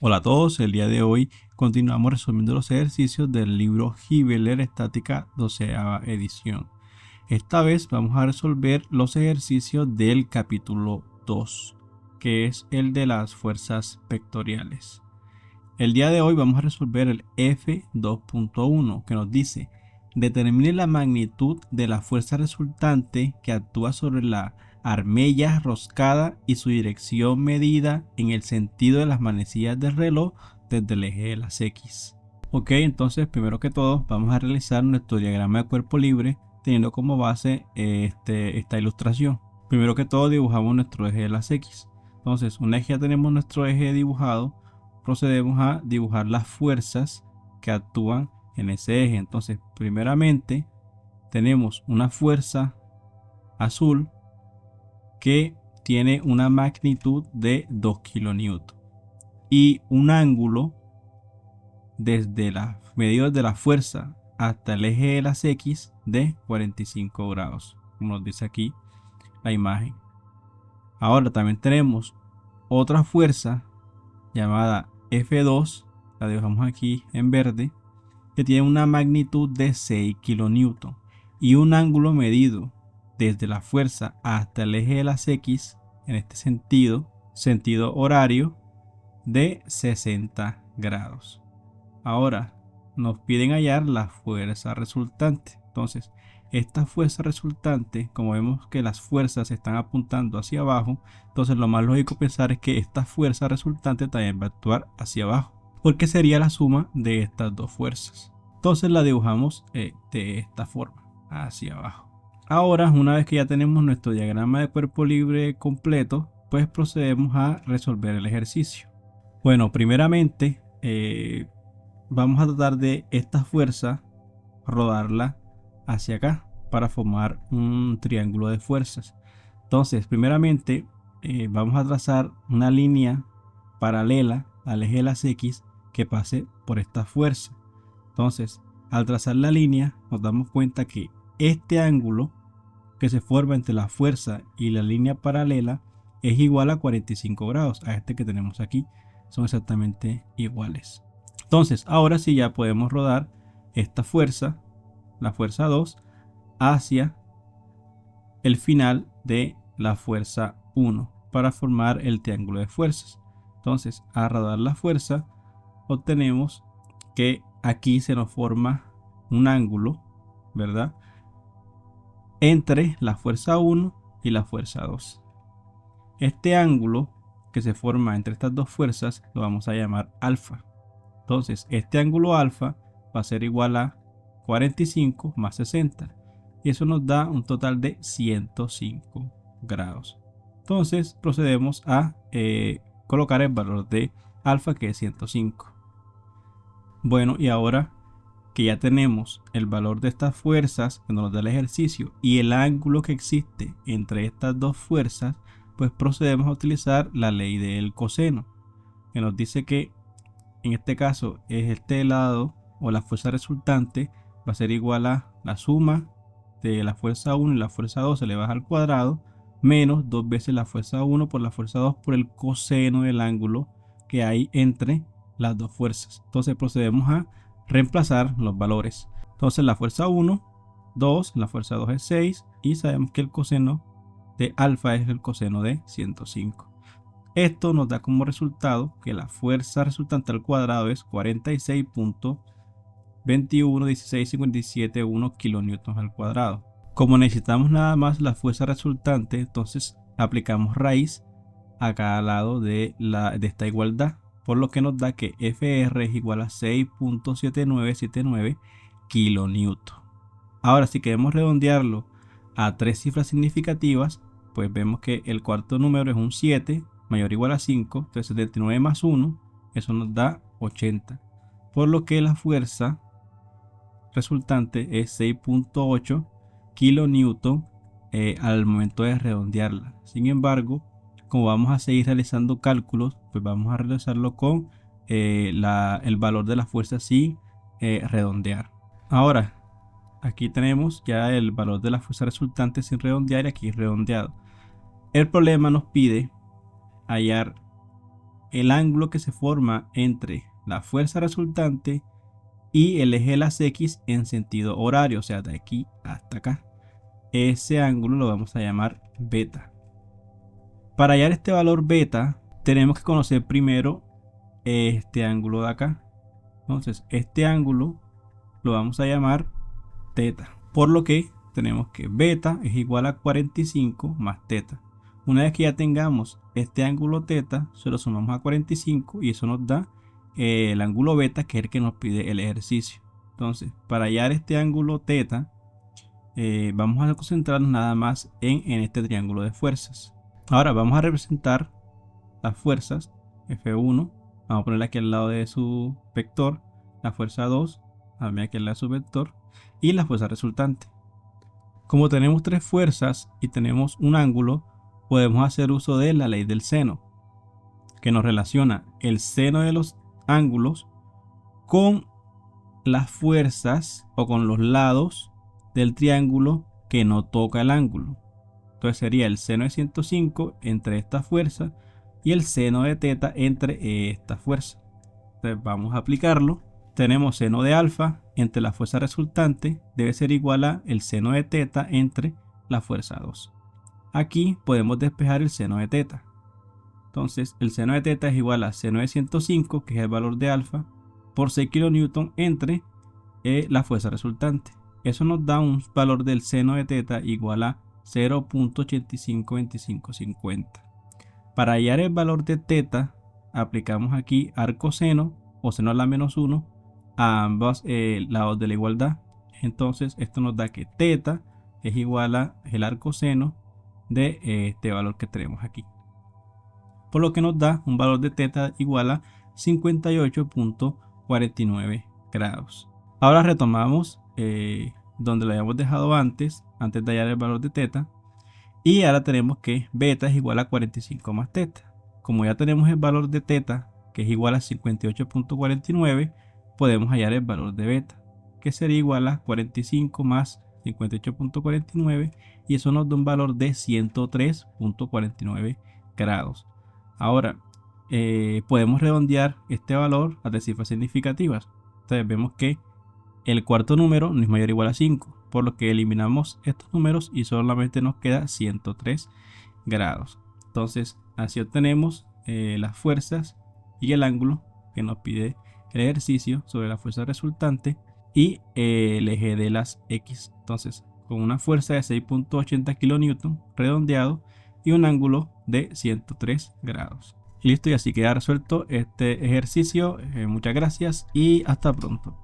Hola a todos, el día de hoy continuamos resolviendo los ejercicios del libro Hibbeler Estática 12ª edición. Esta vez vamos a resolver los ejercicios del capítulo 2, que es el de las fuerzas vectoriales. El día de hoy vamos a resolver el F2.1, que nos dice: determine la magnitud de la fuerza resultante que actúa sobre la armella roscada y su dirección medida en el sentido de las manecillas del reloj desde el eje de las X. Ok, entonces primero que todo vamos a realizar nuestro diagrama de cuerpo libre teniendo como base esta ilustración. Primero que todo dibujamos nuestro eje de las X. Entonces, una vez que ya tenemos nuestro eje dibujado, procedemos a dibujar las fuerzas que actúan en ese eje. Entonces, primeramente tenemos una fuerza azul que tiene una magnitud de 2 kN y un ángulo desde las medidas de la fuerza hasta el eje de las X de 45 grados, como nos dice aquí la imagen. Ahora también tenemos otra fuerza llamada F2, la dejamos aquí en verde, que tiene una magnitud de 6 kN y un ángulo medido desde la fuerza hasta el eje de las X, en este sentido horario, de 60 grados. Ahora nos piden hallar la fuerza resultante. Entonces, esta fuerza resultante, como vemos que las fuerzas están apuntando hacia abajo, entonces lo más lógico pensar es que esta fuerza resultante también va a actuar hacia abajo, porque sería la suma de estas dos fuerzas. Entonces la dibujamos de esta forma, hacia abajo. Ahora, una vez que ya tenemos nuestro diagrama de cuerpo libre completo, pues procedemos a resolver el ejercicio. Bueno, primeramente vamos a tratar de esta fuerza rodarla hacia acá para formar un triángulo de fuerzas. Entonces, primeramente vamos a trazar una línea paralela al eje de las X que pase por esta fuerza. Entonces, al trazar la línea, nos damos cuenta que este ángulo que se forma entre la fuerza y la línea paralela es igual a 45 grados, a este que tenemos aquí. Son exactamente iguales. Entonces, ahora sí ya podemos rodar esta fuerza, la fuerza 2, hacia el final de la fuerza 1 para formar el triángulo de fuerzas. Entonces, al rodar la fuerza, obtenemos que aquí se nos forma un ángulo, ¿verdad?, entre la fuerza 1 y la fuerza 2. Este ángulo que se forma entre estas dos fuerzas lo vamos a llamar alfa. Entonces, este ángulo alfa va a ser igual a 45 más 60. Y eso nos da un total de 105 grados. Entonces, procedemos a colocar el valor de alfa, que es 105. Bueno, y ahora que ya tenemos el valor de estas fuerzas que nos da el ejercicio y el ángulo que existe entre estas dos fuerzas, pues procedemos a utilizar la ley del coseno, que nos dice que en este caso es este lado o la fuerza resultante va a ser igual a la suma de la fuerza 1 y la fuerza 2 elevada al cuadrado menos 2 veces la fuerza 1 por la fuerza 2 por el coseno del ángulo que hay entre las dos fuerzas. Entonces procedemos a reemplazar los valores. Entonces la fuerza 1, 2, la fuerza 2 es 6 y sabemos que el coseno de alfa es el coseno de 105. Esto nos da como resultado que la fuerza resultante al cuadrado es 46.211657 kilonewtons al cuadrado. Como necesitamos nada más la fuerza resultante, entonces aplicamos raíz a cada lado de esta igualdad, por lo que nos da que FR es igual a 6.7979 kilonewtons. Ahora, si queremos redondearlo a tres cifras significativas, pues vemos que el cuarto número es un 7 mayor o igual a 5, entonces 79 más 1, eso nos da 80, por lo que la fuerza resultante es 6.8 kilonewton al momento de redondearla. Sin embargo, como vamos a seguir realizando cálculos, pues vamos a realizarlo con el valor de la fuerza sin redondear. Ahora, aquí tenemos ya el valor de la fuerza resultante sin redondear y aquí redondeado. El problema nos pide hallar el ángulo que se forma entre la fuerza resultante y el eje de las X en sentido horario, o sea, de aquí hasta acá. Ese ángulo lo vamos a llamar beta. Para hallar este valor beta, tenemos que conocer primero este ángulo de acá. Entonces, este ángulo lo vamos a llamar teta. Por lo que tenemos que beta es igual a 45 más teta. Una vez que ya tengamos este ángulo teta, se lo sumamos a 45 y eso nos da el ángulo beta, que es el que nos pide el ejercicio. Entonces, para hallar este ángulo teta, vamos a concentrarnos nada más en este triángulo de fuerzas. Ahora vamos a representar las fuerzas. F1, vamos a ponerla aquí al lado de su vector. La fuerza 2, también aquí al lado de su vector. Y la fuerza resultante. Como tenemos tres fuerzas y tenemos un ángulo, podemos hacer uso de la ley del seno, que nos relaciona el seno de los ángulos con las fuerzas o con los lados del triángulo que no toca el ángulo. Entonces sería el seno de 105 entre esta fuerza y el seno de teta entre esta fuerza. Entonces vamos a aplicarlo. Tenemos seno de alfa entre la fuerza resultante debe ser igual a el seno de teta entre la fuerza 2. Aquí podemos despejar el seno de teta. Entonces el seno de teta es igual a seno de 105, que es el valor de alfa, por 6 kN entre la fuerza resultante. Eso nos da un valor del seno de teta igual a 0.852550. Para hallar el valor de teta, aplicamos aquí arcoseno o seno a la menos 1 a ambos lados de la igualdad. Entonces esto nos da que teta es igual a el arcoseno de este valor que tenemos aquí, por lo que nos da un valor de teta igual a 58.49 grados. Ahora retomamos donde lo habíamos dejado antes de hallar el valor de teta, y ahora tenemos que beta es igual a 45 más teta. Como ya tenemos el valor de teta, que es igual a 58.49, podemos hallar el valor de beta, que sería igual a 45 más 58.49, y eso nos da un valor de 103.49 grados. Ahora podemos redondear este valor a cifras significativas. Entonces vemos que el cuarto número no es mayor o igual a 5, por lo que eliminamos estos números y solamente nos queda 103 grados. Entonces así obtenemos las fuerzas y el ángulo que nos pide el ejercicio sobre la fuerza resultante y el eje de las X. Entonces, con una fuerza de 6.80 kN redondeado y un ángulo de 103 grados. Listo, y así queda resuelto este ejercicio. Muchas gracias y hasta pronto.